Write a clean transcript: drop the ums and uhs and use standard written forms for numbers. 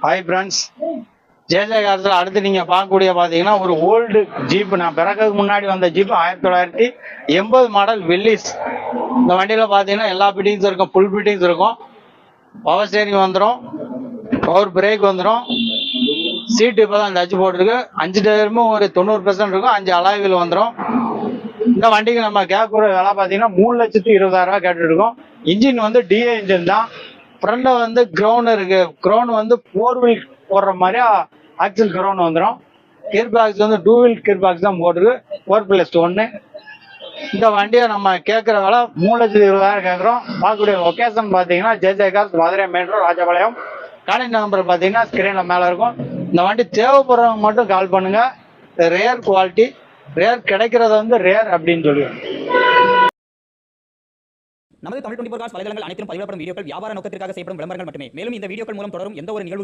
Hi friends, JJ கார்ஸில் அடுத்து நீங்கள் பார்க்கக்கூடிய பார்த்தீங்கன்னா ஒரு ஓல்டு ஜீப். நான் பிறக்கிறதுக்கு முன்னாடி வந்த ஜீப் 1980 மாடல் வெல்லிஸ். இந்த வண்டியில் பார்த்தீங்கன்னா எல்லா ஃபிட்டிங்ஸும் இருக்கும், ஃபுல் ஃபிட்டிங்ஸ் இருக்கும். பவர் ஸ்டேரிங் வந்துடும், பவர் பிரேக் வந்துடும். சீட்டு இப்போ தான் டச் போட்டிருக்கு. 5 டயருமே ஒரு 90% இருக்கும். 5 அலாய் வீல் வந்துடும். இந்த வண்டிக்கு நம்ம கேட்கக்கூடிய விலை பார்த்தீங்கன்னா 3,20,000 கேட்டுட்டு இருக்கோம். இன்ஜின் வந்து டிஏ இன்ஜின் தான். ஃப்ரண்ட்ல வந்து கிரவுண்ட் இருக்கு. கிரவுண்ட் வந்து 4 வீல் போடுற மாதிரி ஆக்சல் கிரவுண்ட் வந்துடும். கியர் பாக்ஸ் வந்து 2 வீல் கியர் பாக்ஸ் தான் போட்டிருக்கு, 4+1. இந்த வண்டியை நம்ம கேட்குற விலை 3,20,000 கேட்குறோம். பார்க்கக்கூடிய லொக்கேஷன் பார்த்தீங்கன்னா JJ cars, Madurai main road, Rajapalayam. Contact number பார்த்தீங்கன்னா ஸ்க்ரீனில் மேலே இருக்கும். இந்த வண்டி தேவைப்படுறவங்க மட்டும் கால் பண்ணுங்க. ரேர் குவாலிட்டி, ரேர் கிடைக்கிறது வந்து ரேர் அப்படின்னு சொல்லுவேன். நமது தமிழ் 24 காஸ் வலைதளங்கள் அனைத்தும் பதிவிடப்படும் வீடியோக்கள் வியாபார நோக்கத்திற்காக செய்யப்படும் விளம்பரங்கள் மட்டுமே. மேலும் இந்த வீடியோக்கள் மூலம் தொடரும் எந்த ஒரு நிகழ்வுகளும்